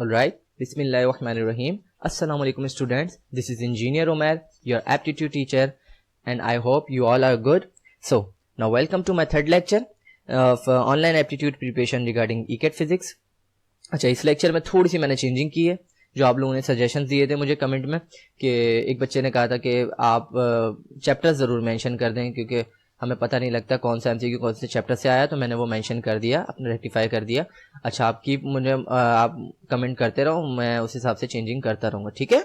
Alright, Bismillahirrahmanirrahim. Assalamu alaikum students. This is Engineer Omer, your aptitude teacher, and I hope you all are good. So, now welcome to my third lecture of online aptitude preparation regarding ECAT physics. अच्छा, इस lecture में थोड़ी सी मैंने changing की है, जो आप लोगों ने सजेशंस दिए थे मुझे कमेंट में कि एक बच्चे ने कहा था कि आप चैप्टर ज़रूर मेंशन कर दें क्योंकि हमें पता नहीं लगता कौन सा एमसीक्यू कौन से चैप्टर से आया, तो मैंने वो मेंशन कर दिया, अपने रेक्टिफाई कर दिया. अच्छा, आप कमेंट करते रहो, मैं उस हिसाब से चेंजिंग करता रहूँगा, ठीक है.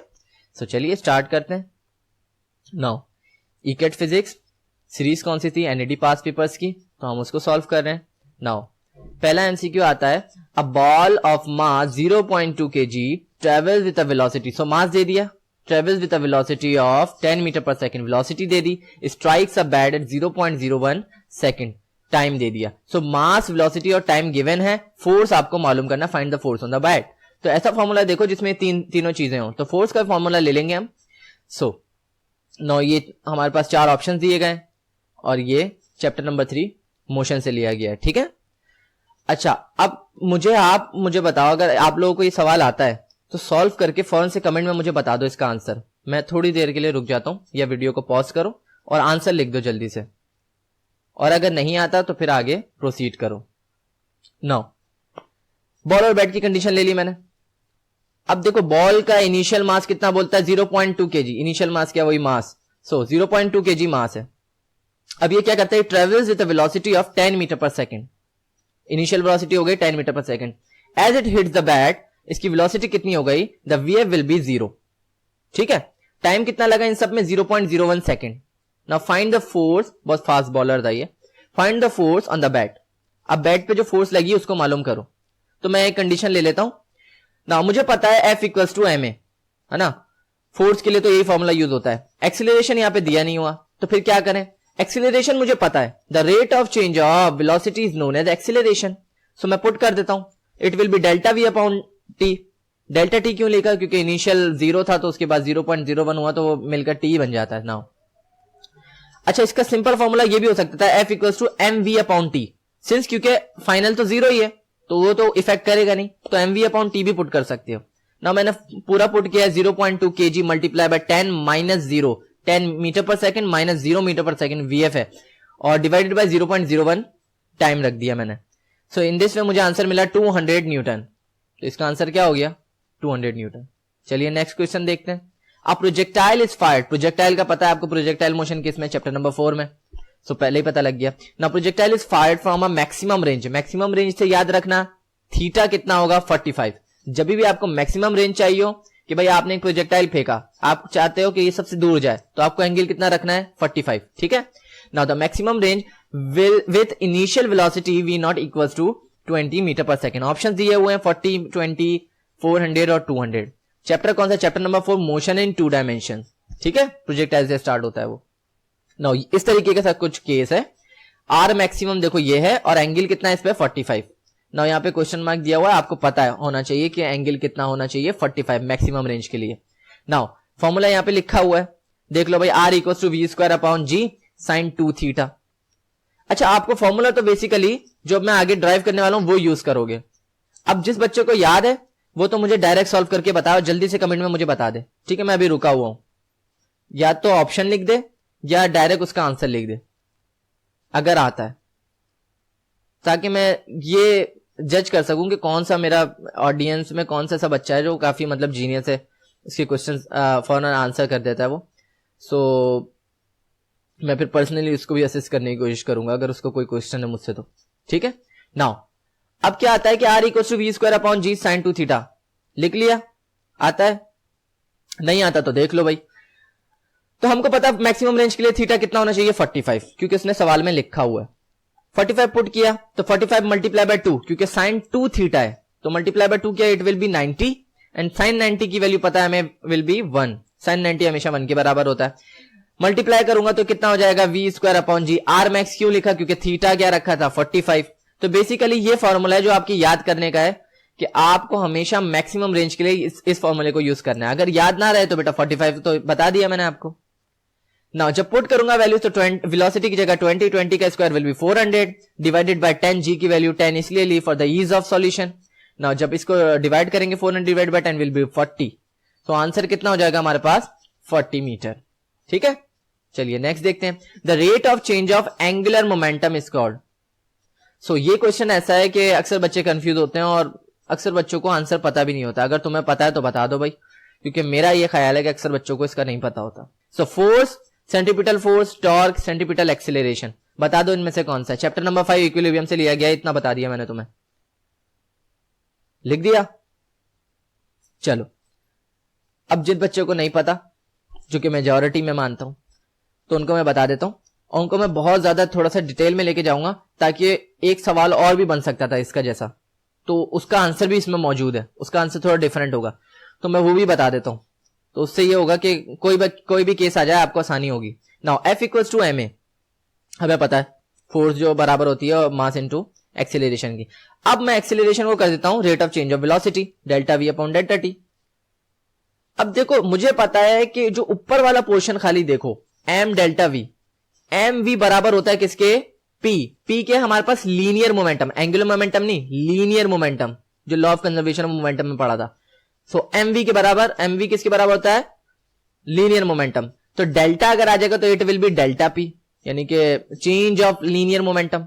सो चलिए स्टार्ट करते हैं. नाउ ECAT फिजिक्स सीरीज कौन सी थी? NAD पास पेपर्स की, तो हम उसको सॉल्व कर रहे हैं. नाउ पहला एमसीक्यू आता है, a ball of mass 0.2 kg travels with a velocity. So mass दे दिया, travels with a velocity of 10 metre per second, velocity दे दी, strikes a bat at 0.01 second, time दे दिया. सो मास, वेलोसिटी और टाइम गिवन है, force आपको मालूम करना, find the force on the bat. तो ऐसा फॉर्मूला देखो जिसमें तीनों चीजें हो, तो फोर्स का फॉर्मूला ले लेंगे हम. सो नो ये हमारे पास चार ऑप्शन दिए गए और ये चैप्टर नंबर 3 मोशन से लिया गया है, ठीक है. अच्छा, अब मुझे बताओ, अगर आप लोगों को ये सवाल आता है तो सॉल्व करके फौरन से कमेंट में मुझे बता दो इसका आंसर. मैं थोड़ी देर के लिए रुक जाता हूं या वीडियो को पॉज करो और आंसर लिख दो जल्दी से, और अगर नहीं आता तो फिर आगे प्रोसीड करो. नाउ बॉल और बैट की कंडीशन ले ली मैंने. अब देखो बॉल का इनिशियल मास कितना बोलता है? 0.2 kg. इनिशियल मास क्या? वही मास. सो 0.2 kg मास है. अब ये क्या करता है? Travels with a velocity of 10 metre per second. Initial velocity हो गई 10 metre per second. As it hits the bat, इसकी वेलोसिटी कितनी हो गई? The VF will be 0. ठीक है. टाइम कितना लगा इन सब में? 0.01 second. Now find the force. बहुत फास्ट बॉलर था ये. Find the force on the bat. अब बैट पे जो फोर्स लगी उसको मालूम करो. तो मैं एक कंडीशन ले लेता हूं. नाउ मुझे पता है F इक्वल्स टू ma, है ना. फोर्स के लिए तो यही फॉर्मूला यूज होता है. एक्सीलरेशन यहां पे दिया नहीं हुआ, तो फिर क्या करें? एक्सीलरेशन मुझे पता है, the rate of change of velocity is known as acceleration. So मैं पुट कर देता हूं, it will be delta V upon T. Delta T क्यों लिखा? क्योंकि इनिशियल 0 था, तो उसके बाद 0.01 हुआ तो वो मिलकर टी बन जाता है. नाउ अच्छा, इसका सिंपल फॉर्मूला ये भी हो सकता था, F equals to mv upon T. Since क्योंकि फाइनल तो 0 ही है तो वो तो इफेक्ट करेगा नहीं, तो mv अपॉन टी भी पुट कर सकते हो. नाउ मैंने पूरा पुट किया 0.2 kg multiply by 10 minus 0, 10 metre per second minus 0 metre per second VF है, और डिवाइडेड बाय 0.01 टाइम रख दिया मैंने. सो इन दिस में मुझे आंसर मिला 200 न्यूटन. तो इसका आंसर क्या हो गया? 200 न्यूटन. चलिए नेक्स्ट क्वेश्चन देखते हैं. A projectile is fired. Projectile का पता है आपको, प्रोजेक्टाइल मोशन किसमें? चैप्टर नंबर 4 में. सो पहले ही पता लग गया. ना projectile is fired from a maximum range. Maximum range से याद रखना थीटा कितना होगा? 45. जब भी आपको मैक्सिमम रेंज चाहिए हो कि भाई आपने एक प्रोजेक्टाइल फेंका, आप चाहते हो कि ये सबसे दूर जाए, तो आपको एंगल कितना रखना है? 45. ठीक है. Now the maximum range with initial velocity v0 equals to 20 metre per second. Option दिए हुए हैं 40, 20, 400 और 200. चैप्टर कौन सा? Chapter number 4, motion in 2 dimension. ठीक है, प्रोजेक्टाइल से स्टार्ट होता है वो. नाउ इस तरीके के साथ कुछ केस है. आर मैक्सिमम देखो ये है, और एंगल कितना है इस पे? 45. नाउ यहाँ पे क्वेश्चन मार्क दिया हुआ है, आपको पता है होना चाहिए कि एंगल कितना होना चाहिए? 45 मैक्सिमम रेंज के लिए. नाउ फॉर्मूला यहाँ पे लिखा हुआ है, देख लो भाई, R equals to V square upon G sine 2 theta. अच्छा, आपको फॉर्मूला तो बेसिकली जो मैं आगे ड्राइव करने वाला हूं वो यूज करोगे. अब जिस बच्चे को याद है वो तो मुझे डायरेक्ट सॉल्व करके बताओ, जल्दी से कमेंट में मुझे बता दे. ठीक है, मैं अभी रुका हुआ हूं. या तो ऑप्शन लिख दे या डायरेक्ट उसका आंसर लिख दे अगर आता है, ताकि मैं ये जज कर सकूं कि कौन सा मेरा ऑडियंस में कौन सा ऐसा बच्चा है जो काफी मतलब जीनियस है, इसके क्वेश्चन फौरन आंसर कर देता है वो. सो मैं फिर पर्सनली उसको भी असिस्ट करने की कोशिश करूंगा अगर उसको कोई क्वेश्चन है मुझसे तो. ठीक है. नाउ अब क्या आता है कि R equals to V square upon G sine 2 theta. लिख लिया? आता है? नहीं आता तो देख लो भाई. तो हमको पता है मैक्सिमम रेंज के लिए थीटा कितना होना चाहिए? 45, क्योंकि उसने सवाल में लिखा हुआ है. 45 पुट किया तो 45 मल्टीप्लाई बाय 2, क्योंकि साइन 2 थीटा है तो मल्टीप्लाई बाय 2 किया, it will be 90. And sine 90 की वैल्यू पता है हमें, विल बी 1. साइन 90 हमेशा 1 के बराबर होता है. मल्टीप्लाई करूंगा तो कितना हो जाएगा? V square upon G. R max क्यों लिखा? क्योंकि थीटा क्या रखा था? 45. तो बेसिकली ये फॉर्मूला है जो आपकी याद करने का है कि आपको हमेशा मैक्सिमम रेंज के लिए इस फॉर्मूले को यूज करना है. अगर याद ना रहे तो बेटा 45 तो बता दिया मैंने आपको. नाउ जब पुट करूंगा वैल्यू तो वेलोसिटी की जगह 20 का square will be 400 divided by 10. G की वैल्यू 10 इसलिए ली for the ease of solution. Now जब इसको डिवाइड करेंगे 400 डिवाइड बाय 10 विल बी 40, तो आंसर कितना हो जाएगा हमारे पास 40 मीटर। ठीक है, चलिए नेक्स्ट देखते हैं। The rate of change of angular momentum is called. So ये क्वेश्चन ऐसा है कि अक्सर बच्चे कंफ्यूज होते हैं और अक्सर बच्चों को आंसर पता भी नहीं होता। अगर तुम्हें पता है तो बता दो भाई, क्योंकि मेरा ये ख्याल है कि अक्सर बच्चों को इसका नहीं पता होता। So force, centripetal force, torque, centripetal acceleration, बता दो इनमें से कौन सा है। चैप्टर नंबर 5 इक्विलिब्रियम से लिया गया, इतना बता दिया मैंने तुम्हें, लिख दिया। चलो अब जिन बच्चों को नहीं पता, जो कि मेजॉरिटी में मानता हूं, तो उनको मैं बता देता हूं और उनको मैं बहुत ज्यादा थोड़ा सा डिटेल में लेके जाऊंगा, ताकि एक सवाल और भी बन सकता था इसका जैसा, तो उसका आंसर भी इसमें मौजूद है, उसका आंसर थोड़ा डिफरेंट होगा, तो मैं वो भी बता देता हूं। तो उससे ये होगा कि कोई भी केस आ जाए आपको आसानी होगी। Now F equals to ma, हमें पता है फोर्स जो बराबर होती है मास इनटू एक्सीलरेशन की। अब मैं एक्सीलरेशन को कर देता हूं rate of change of velocity, delta we upon delta T. अब देखो मुझे पता है कि जो ऊपर वाला पोर्शन खाली देखो m delta V, M V बराबर होता है किसके, p के हमारे पास लीनियर मोमेंटम, एंगुलर मोमेंटम नहीं, लीनियर मोमेंटम, जो law of conservation of momentum में पढ़ा था। सो एम वी के बराबर, एम वी किसके बराबर होता है, लीनियर मोमेंटम। तो डेल्टा अगर आ जाएगा तो it will be delta P, यानी कि चेंज ऑफ लीनियर मोमेंटम।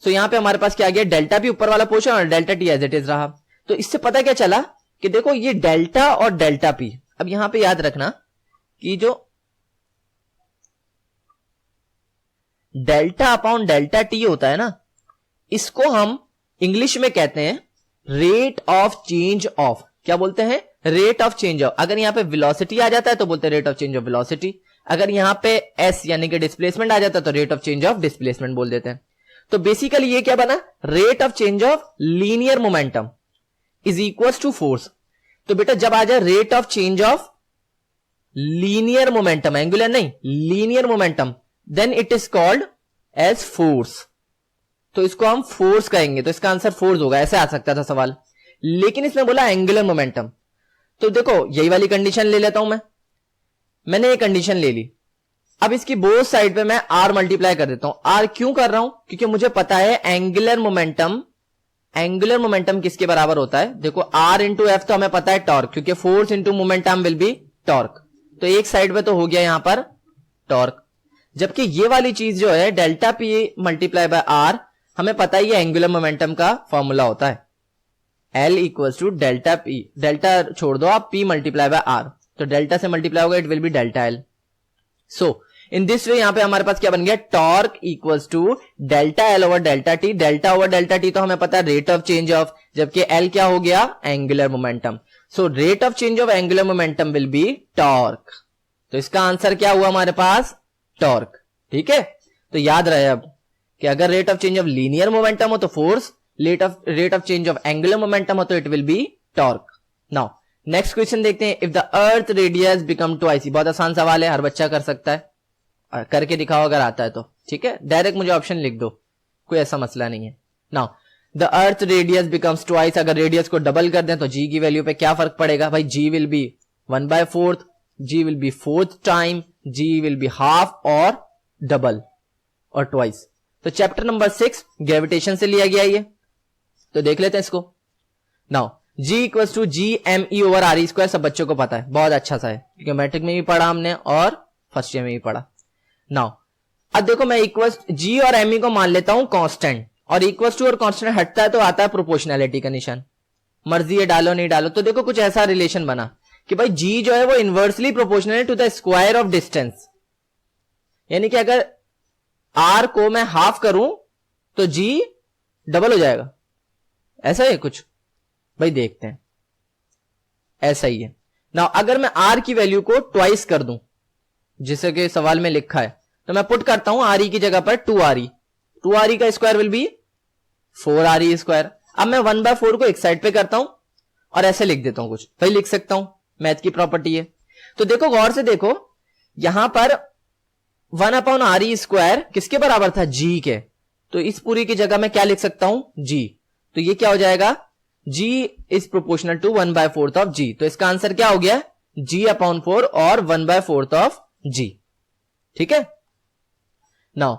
सो यहां पे हमारे पास क्या आ गया, डेल्टा पी ऊपर वाला पोर्शन और delta T as it is रहा। तो इससे पता क्या चला कि देखो ये डेल्टा और डेल्टा पी, अब यहां पे याद रखना कि जो डेल्टा अपॉन डेल्टा टी होता है ना, इसको हम इंग्लिश में कहते हैं रेट ऑफ चेंज ऑफ, क्या बोलते हैं, रेट ऑफ चेंज ऑफ। अगर यहां पे वेलोसिटी आ जाता है तो बोलते हैं rate of change of velocity, अगर यहां पे एस यानी कि डिस्प्लेसमेंट आ जाता है तो rate of change of displacement बोल देते हैं। तो बेसिकली ये क्या बना, rate of change of linear momentum is equal to force. तो बेटा जब आ जाए rate of change of linear momentum, angular नहीं, linear momentum, then it is called as force. तो इसको हम फोर्स कहेंगे, तो इसका आंसर फोर्स होगा। ऐसे आ सकता था सवाल, लेकिन इसमें बोला एंगुलर मोमेंटम। तो देखो यही वाली कंडीशन ले लेता हूं मैंने ये कंडीशन ले ली। अब इसकी बोथ साइड पे मैं आर मल्टीप्लाई कर देता हूं। आर क्यों कर रहा हूं, क्योंकि मुझे पता है एंगुलर मोमेंटम किसके बराबर होता है। देखो आर इंटू एफ तो हमें पता है टॉर्क, क्योंकि force into momentum will be torque. तो एक साइड पे तो हो गया यहां पर टॉर्क, जबकि ये वाली चीज जो है delta P multiply by R, हमें पता है ये एंगुलर मोमेंटम का फॉर्मूला होता है, L equals to delta P, delta छोड़ दो आप, P मल्टीप्लाई बाय आर, तो डेल्टा से मल्टीप्लाई होगा, it will be delta L। So in this way यहां पे हमारे पास क्या बन गया, torque equals to delta L over delta T. Delta over delta T तो हमें पता है रेट ऑफ चेंज ऑफ, जबकि L क्या हो गया, angular momentum. So rate of change of angular momentum will be torque. तो इसका आंसर क्या हुआ हमारे पास, टॉर्क। ठीक है, तो याद रहे अब कि अगर rate of change of linear momentum हो तो force, rate of change of angular momentum हो तो it will B torque. Now next question देखते हैं। If the earth radius become twice, बहुत आसान सवाल है, हर बच्चा कर सकता है, करके दिखाओ अगर आता है तो। ठीक है, डायरेक्ट मुझे ऑप्शन लिख दो, कोई ऐसा मसला नहीं है। Now the earth radius becomes twice, अगर रेडियस को डबल कर दें तो जी की वैल्यू पे क्या फर्क पड़ेगा भाई, G will be 1/4, G will be 4th time, G will be half और डबल और ट्वाइस। तो चैप्टर नंबर 6 ग्रेविटेशन से लिया गया ये, तो देख लेते हैं इसको। Now G equals to G M E over R E square, सब बच्चों को पता है, बहुत अच्छा सा है, क्योंकि मैट्रिक में भी पढ़ा हमने और फर्स्ट ईयर में भी पढ़ा। नाउ अब देखो मैं इक्वल्स G और एम ई को मान लेता हूं कांस्टेंट, और इक्वल्स टू और कांस्टेंट हटता है तो आता है प्रोपोर्शनैलिटी का निशान, मर्जी है डालो नहीं डालो। तो देखो कुछ ऐसा रिलेशन बना कि भाई G जो है वो inversely proportional to the square of distance, यानी कि अगर R को मैं हाफ करूं तो G डबल हो जाएगा, ऐसा है कुछ भाई, देखते हैं। ऐसा ही है ना, अगर मैं R की वैल्यू को ट्वाइस कर दूं, जिसे कि सवाल में लिखा है, तो मैं पुट करता हूं RE की जगह पर 2RE, 2RE का square will B 4RE square. अब मैं 1/4 को एक साइड पे करता हूं और ऐसे लिख देता हूं, कुछ भाई लिख सकता हूं, मैथ की प्रॉपर्टी है। तो देखो गौर से देखो, यहां पर 1/RE स्क्वायर किसके बराबर था, G के, तो इस पूरी की जगह मैं क्या लिख सकता हूं, G। तो ये क्या हो जाएगा, G is proportional to 1/4 of G। तो इसका आंसर क्या हो गया, G/4 और 1/4 ऑफ G। ठीक है, नाउ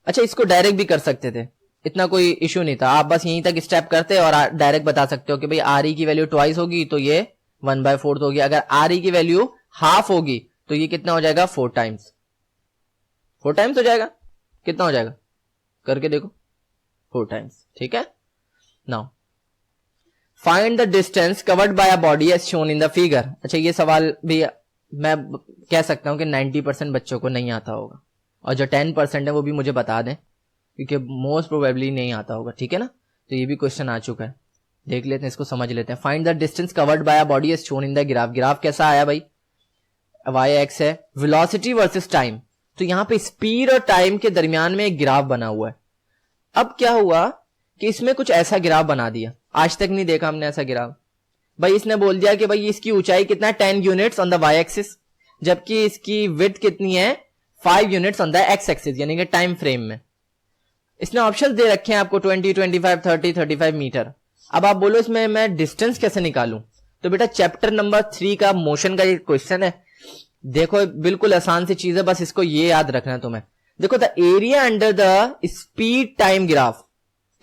अच्छा इसको डायरेक्ट भी कर सकते थे, इतना कोई इश्यू नहीं था, आप बस यहीं तक स्टेप करते और डायरेक्ट बता सकते हो कि भाई आर ई की वैल्यू ट्वाइस होगी तो ये 1/4 होगी, अगर आर ई की वैल्यू हाफ होगी तो ये कितना हो जाएगा 4 टाइम्स, 4 टाइम्स हो जाएगा, कितना हो जाएगा करके देखो 4 टाइम्स, ठीक है। Now find the distance covered by a body as shown in the figure. अच्छा ये सवाल भी मैं कह सकता हूं कि 90% बच्चों को नहीं आता होगा, और जो 10% है वो भी मुझे बता दें क्योंकि मोस्ट प्रोबेबली नहीं आता होगा, ठीक है ना। तो ये भी क्वेश्चन आ चुका है, देख लेते हैं, इसको समझ लेते हैं। Find the distance covered by a body as shown in the graph. Graph कैसा आया भाई, वाई एक्स है, वेलोसिटी वर्सेस टाइम, तो यहां पे स्पीड और टाइम के दरमियान में एक ग्राफ बना हुआ है। अब क्या हुआ कि इसमें कुछ ऐसा ग्राफ बना दिया, आज तक नहीं देखा हमने ऐसा ग्राफ। भाई इसने बोल दिया कि भाई इसकी ऊंचाई कितना है 10 units on the Y axis, जबकि इसकी विड्थ कितनी है 5 units on the X axis, यानी कि टाइम फ्रेम में। इसने ऑप्शंस दे रखे हैं आपको 20, 25, 30, 35 मीटर। अब आप बोलो इसमें मैं डिस्टेंस कैसे निकालूं, तो बेटा चैप्टर नंबर 3 का मोशन का ये क्वेश्चन है। देखो बिल्कुल आसान सी चीज है, बस इसको ये याद रखना है तुम्हें। देखो the area under the speed time graph,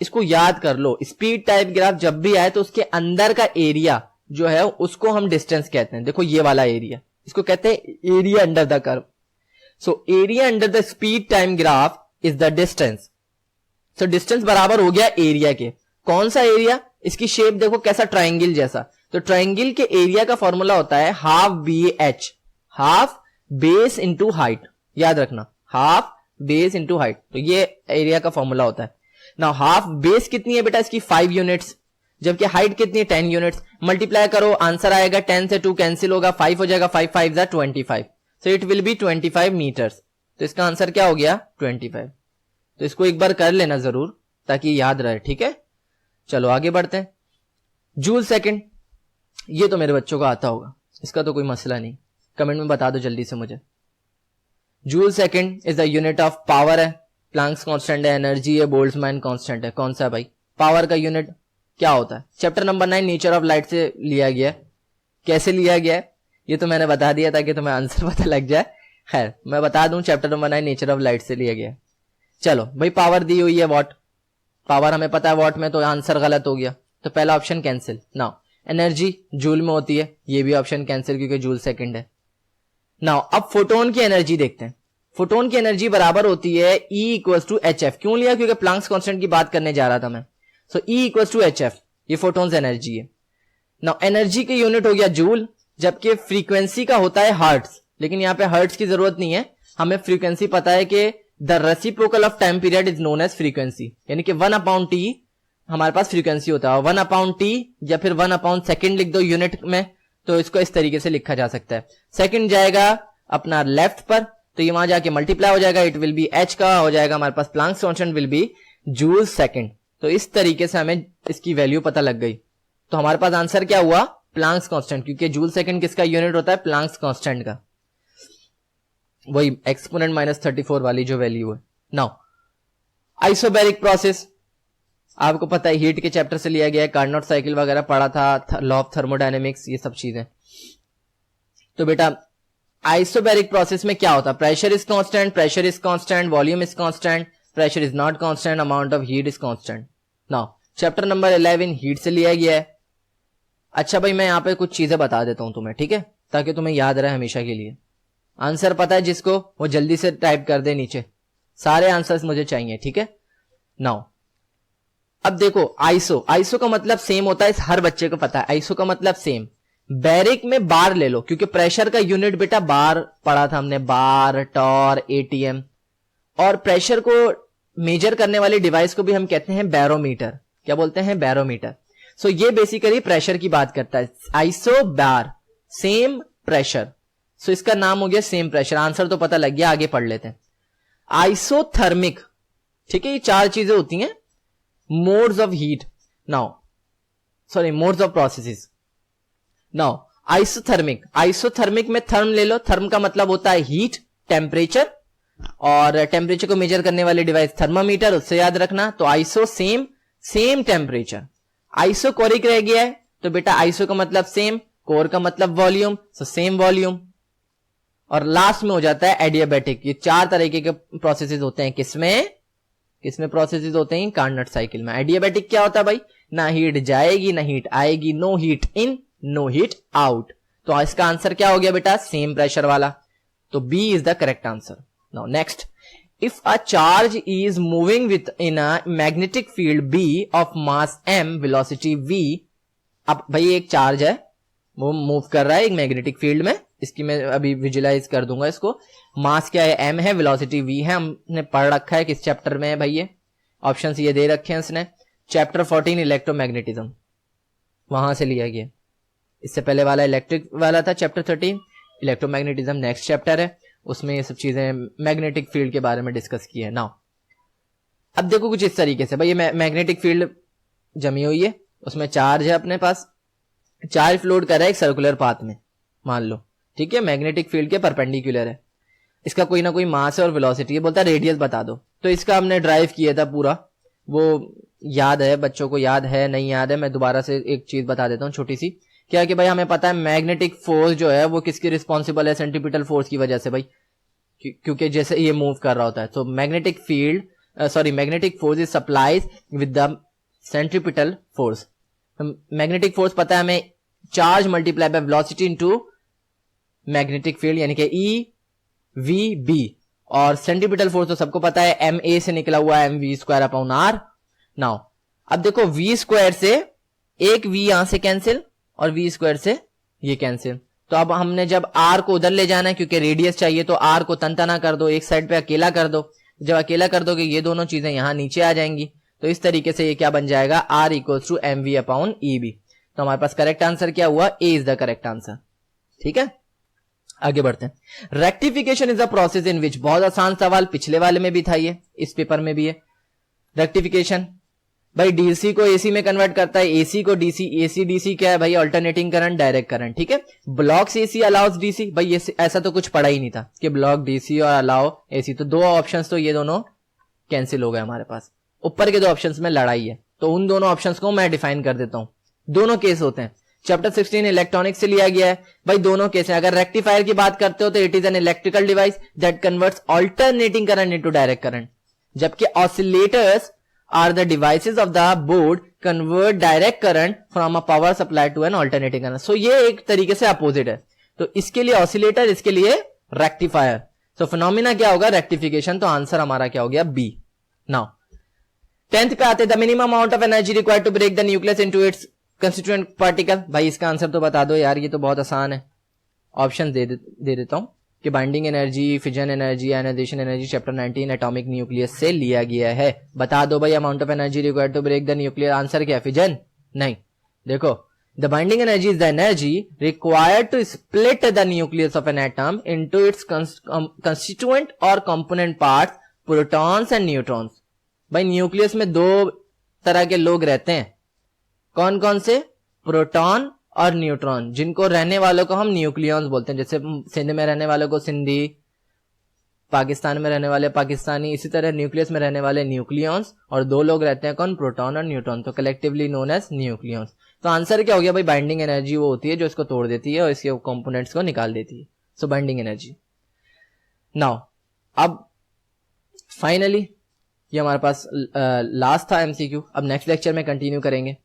इसको याद कर लो। स्पीड टाइप ग्राफ जब भी आए तो उसके अंदर का एरिया जो है उसको हम डिस्टेंस कहते हैं। देखो ये वाला एरिया, इसको कहते हैं area under the curve. So area under the speed time graph is the distance. So distance बराबर हो गया एरिया के। कौन सा एरिया, इसकी शेप देखो कैसा ट्राइंगल जैसा, तो ट्राइंगल के एरिया का फॉर्मूला होता है half B H, half base into height, याद रखना हाफ बेस इंटू हाइट, तो ये एरिया का फॉर्मूला होता है। नाउ हाफ बेस कितनी है बेटा इसकी 5 यूनिट्स, जबकि हाइट कितनी है 10 यूनिट्स। मल्टीप्लाई करो आंसर आएगा 10 से 2 कैंसिल होगा, 5 हो जाएगा, 5 5 जा 25, so it will be 25 metres. तो इसका आंसर क्या हो गया 25। तो इसको एक बार कर लेना जरूर ताकि याद रहे, ठीक है। चलो आगे बढ़ते हैं। जूल सेकंड, ये तो मेरे बच्चों को आता होगा, इसका तो कोई मसला नहीं, कमेंट में बता दो जल्दी से मुझे। Joule second is the unit of power है, प्लैंक्स कांस्टेंट है, एनर्जी है, बोल्ट्जमैन कांस्टेंट है। कौन सा भाई, पावर का यूनिट क्या होता है, chapter number 9 nature of light से लिया गया है। कैसे लिया गया है ये तो मैंने बता दिया ताकि तुम्हें आंसर पता लग जाए। खैर मैं बता दूं, chapter number 9 nature of light से लिया गया है। चलो भाई पावर दी हुई है वॉट, पावर हमें पता है वॉट में, तो आंसर गलत हो गया, तो पहला option cancel. Now energy joule में होती है, ये भी ऑप्शन कैंसिल क्योंकि जूल सेकंड है। नाउ अब फोटोन की एनर्जी देखते हैं। फोटोन की एनर्जी बराबर होती है E equals to H F. क्यों लिया, क्योंकि प्लैंक्स कांस्टेंट की बात करने जा रहा था मैं। So E equals to H F, ये फोटोन्स एनर्जी है। नाउ एनर्जी की यूनिट हो गया जूल, जबकि फ्रीक्वेंसी का होता है हर्ट्स, लेकिन यहां पे हर्ट्स की जरूरत नहीं है, हमें फ्रीक्वेंसी पता है कि the reciprocal of time period is known as frequency, यानी कि 1/t हमारे पास फ्रीक्वेंसी होता है। 1/t या फिर 1/सेकंड लिख दो यूनिट में, तो इसको इस तरीके से लिखा जा सकता है। सेकंड जाएगा अपना लेफ्ट पर, तो ये वहां जाके मल्टीप्लाई हो जाएगा, इट विल बी एच का हो जाएगा हमारे पास, Planck's constant will be joule second. तो इस तरीके से हमें इसकी वैल्यू पता लग गई। तो हमारे पास आंसर क्या हुआ प्लैंक्स कांस्टेंट, क्योंकि जूल सेकंड किसका यूनिट होता है प्लैंक्स कांस्टेंट का, वही एक्सपोनेंट -34 वाली जो वैल्यू है। नाउ आइसोबैरिक प्रोसेस आपको पता है हीट के चैप्टर से लिया गया है, कार्नोट साइकिल वगैरह पढ़ा था, लॉ ऑफ थर्मोडायनेमिक्स, ये सब चीजें। तो बेटा आइसोबैरिक प्रोसेस में क्या होता है, pressure is constant, pressure is constant, volume is constant, pressure is not constant, amount of heat is constant. Now chapter number 11 heat से लिया गया है। अच्छा भाई मैं यहां पे कुछ चीजें बता देता हूं तुम्हें, ठीक है, ताकि तुम्हें याद रहे हमेशा के लिए। आंसर पता है जिसको वो जल्दी से टाइप कर दे नीचे, सारे आंसर्स मुझे चाहिए, ठीक है। नाउ अब देखो आइसो का मतलब सेम होता है, हर बच्चे को पता है आइसो का मतलब सेम। बैरिक में बार ले लो, क्योंकि प्रेशर का यूनिट बेटा बार पढ़ा था हमने, बार, टॉर, एटीएम। और प्रेशर को मेजर करने वाली डिवाइस को भी हम कहते हैं बैरोमीटर। क्या बोलते हैं, बैरोमीटर। सो ये बेसिकली प्रेशर की बात करता है। आइसो बार सेम प्रेशर, सो इसका नाम हो गया सेम प्रेशर। आंसर तो पता लग गया, आगे पढ़ लेते हैं। आइसोथर्मिक, ठीक है, ये 4 चीजें होती हैं, modes of heat, modes of processes. Now isothermal में थर्म ले लो, थर्म का मतलब होता है हीट, टेम्परेचर, और टेम्परेचर को मेजर करने वाली डिवाइस थर्मामीटर, उससे याद रखना। तो आइसो सेम टेम्परेचर। आइसोकोरिक रह गया है, तो बेटा आइसो का मतलब सेम, कोर का मतलब वॉल्यूम, सो सेम वॉल्यूम। और लास्ट में हो जाता है एडियाबैटिक। ये 4 तरीके के प्रोसेसेस होते हैं, किसमें, किसमें प्रोसेसेस होते हैं? कार्नट साइकिल में। एडियाबैटिक क्या होता है भाई? ना हीट जाएगी ना हीट आएगी, no heat in no heat out. तो इसका आंसर क्या हो गया बेटा? सेम प्रेशर वाला। तो B is the correct answer. Now next, if a charge is moving with in a magnetic field B of mass m velocity v। अब भाई एक चार्ज है, वो मूव कर रहा है एक मैग्नेटिक फील्ड में, इसकी मैं अभी विजुलाइज कर दूंगा इसको। मास क्या है? m है, वेलोसिटी v है। हमने पढ़ रखा है, किस चैप्टर में है भाई? ये ऑप्शंस ये दे रखे हैं इसने, चैप्टर 14 इलेक्ट्रोमैग्नेटिज्म, वहां से लिया गया। इससे पहले वाला इलेक्ट्रिक वाला था, चैप्टर 13। इलेक्ट्रोमैग्नेटिज्म नेक्स्ट चैप्टर है, उसमें ये सब चीजें मैग्नेटिक फील्ड के बारे में डिस्कस की है। नाउ अब देखो कुछ इस तरीके से भाई, ये मैग्नेटिक फील्ड जमी हुई है, उसमें चार्ज है अपने पास, चार्ज फ्लोट कर रहा है एक सर्कुलर पाथ में, मान लो, ठीक है, मैग्नेटिक फील्ड के परपेंडिकुलर है। इसका कोई ना कोई मास है और वेलोसिटी है, बोलता है रेडियस बता दो। तो इसका हमने ड्राइव किया था पूरा, वो याद है बच्चों को? याद है नहीं याद है? मैं दोबारा से एक चीज बता देता हूँ छोटी सी। क्या कि भाई हमें पता है मैग्नेटिक फोर्स जो है वो किसकी रिस्पॉन्सिबल है? सेंट्रीपिटल फोर्स की वजह से भाई, क्योंकि जैसे ये मूव कर रहा होता है। तो magnetic force is supplies with the centripetal force. Magnetic force पता है हमें, charge multiply by velocity into magnetic field, यानी कि ई वी बी। और सेंट्रीपिटल फोर्स तो सबको पता है, एम ए से निकला हुआ है, M V square upon R. Now अब देखो वी स्क्वायर से एक वी यहां से कैंसिल और वी स्क्वायर से ये कैंसिल। तो अब हमने जब आर को उधर ले जाना है, क्योंकि रेडियस चाहिए, तो आर को तनतना कर दो, एक साइड पे अकेला कर दो। जब अकेला कर दोगे ये दोनों चीजें यहां नीचे आ जाएंगी। तो इस तरीके से ये क्या बन जाएगा? R equals to M V upon E B. तो हमारे पास करेक्ट आंसर क्या हुआ? A is the correct answer. ठीक है, आगे बढ़ते हैं। Rectification is a process in which, बहुत आसान सवाल, पिछले वाले में भी था ये, इस पेपर में भी है। रेक्टिफिकेशन भाई डीसी को एसी में कन्वर्ट करता है, एसी को डीसी। एसी डीसी क्या है भाई? Alternating current, direct current. ठीक है, ब्लॉक एसी अलाउज डीसी, भाई ये ऐसा तो कुछ पढ़ा ही नहीं था कि ब्लॉक डीसी और अलाउ एसी। तो दो ऑप्शंस तो ये दोनों कैंसिल हो गए हमारे पास। ऊपर के दो ऑप्शंस में लड़ाई है, तो उन दोनों ऑप्शंस को मैं डिफाइन कर देता हूं। दोनों केस होते हैं, चैप्टर 16 इलेक्ट्रॉनिक्स से लिया गया है भाई। दोनों केस हैं। अगर रेक्टिफायर की बात करते हो तो it is an electrical device that converts alternating current into direct current, जबकि oscillators are the devices of the board convert direct current from a power supply to an alternating current. So ये एक तरीके से opposite है। तो इसके लिए oscillator, इसके लिए रेक्टिफायर। सो फिनोमिना क्या होगा? रेक्टिफिकेशन। तो आंसर हमारा क्या हो गया? बी। नाउ 10th पे आते, the minimum amount of energy required to break the nucleus into its constituent particle. भाई इसका आंसर तो बता दो यार, ये तो बहुत आसान है। ऑप्शन दे देता हूं कि binding energy, fission energy, ionisation energy, chapter 19 atomic nucleus से लिया गया है। बता दो भाई amount of energy required to break the nuclear. Answer क्या है? फिजन? नहीं, देखो the binding energy is the energy required to split the nucleus of an atom into its constituent और component parts, protons and neutrons. भाई nucleus में दो तरह के लोग रहते हैं, कौन कौन से? प्रोटॉन और न्यूट्रॉन, जिनको रहने वालों को हम न्यूक्लियॉन्स बोलते हैं। जैसे सिंध में रहने वालों को सिंधी, पाकिस्तान में रहने वाले पाकिस्तानी, इसी तरह न्यूक्लियस में रहने वाले न्यूक्लियॉन्स। और दो लोग रहते हैं, कौन? प्रोटॉन और न्यूट्रॉन। तो कलेक्टिवली नोन एज न्यूक्लियॉन्स। तो आंसर क्या हो गया भाई? बाइंडिंग एनर्जी वो होती है जो इसको तोड़ देती है और इसके कंपोनेंट्स को निकाल देती है। सो बाइंडिंग एनर्जी। नाउ अब फाइनली ये हमारे पास लास्ट था एमसीक्यू। अब नेक्स्ट लेक्चर में कंटिन्यू करेंगे।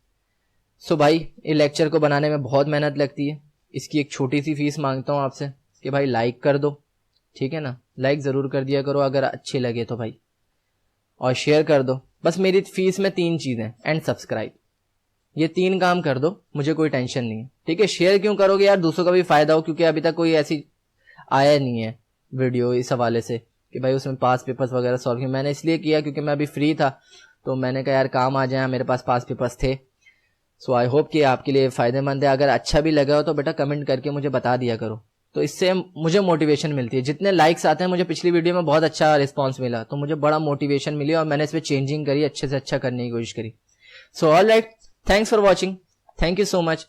सो भाई ये लेक्चर को बनाने में बहुत मेहनत लगती है, इसकी एक छोटी सी फीस मांगता हूं आपसे कि भाई लाइक कर दो, ठीक है ना? लाइक जरूर कर दिया करो अगर अच्छे लगे तो भाई, और शेयर कर दो। बस मेरी फीस में 3 चीजें, एंड सब्सक्राइब, ये 3 काम कर दो, मुझे कोई टेंशन नहीं है। ठीक है, शेयर क्यों करोगे यार? दूसरों का भी फायदा हो, क्योंकि अभी तक कोई ऐसी आया नहीं है वीडियो इस हवाले से कि भाई उसमें पास पेपर्स वगैरह सॉल्व किए। मैंने इसलिए किया क्योंकि मैं अभी फ्री था, तो मैंने कहा यार काम आ जाए, मेरे पास पास पेपर्स थे। सो आई होप कि आपके लिए फायदेमंद है। अगर अच्छा भी लगा हो तो बेटा कमेंट करके मुझे बता दिया करो, तो इससे मुझे मोटिवेशन मिलती है। जितने लाइक्स आते हैं, मुझे पिछली वीडियो में बहुत अच्छा रिस्पांस मिला, तो मुझे बड़ा मोटिवेशन मिली और मैंने इस पर चेंजिंग करी, अच्छे से अच्छा करने की कोशिश करी। So all right, thanks for watching, thank you so much,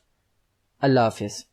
Allah Hafiz.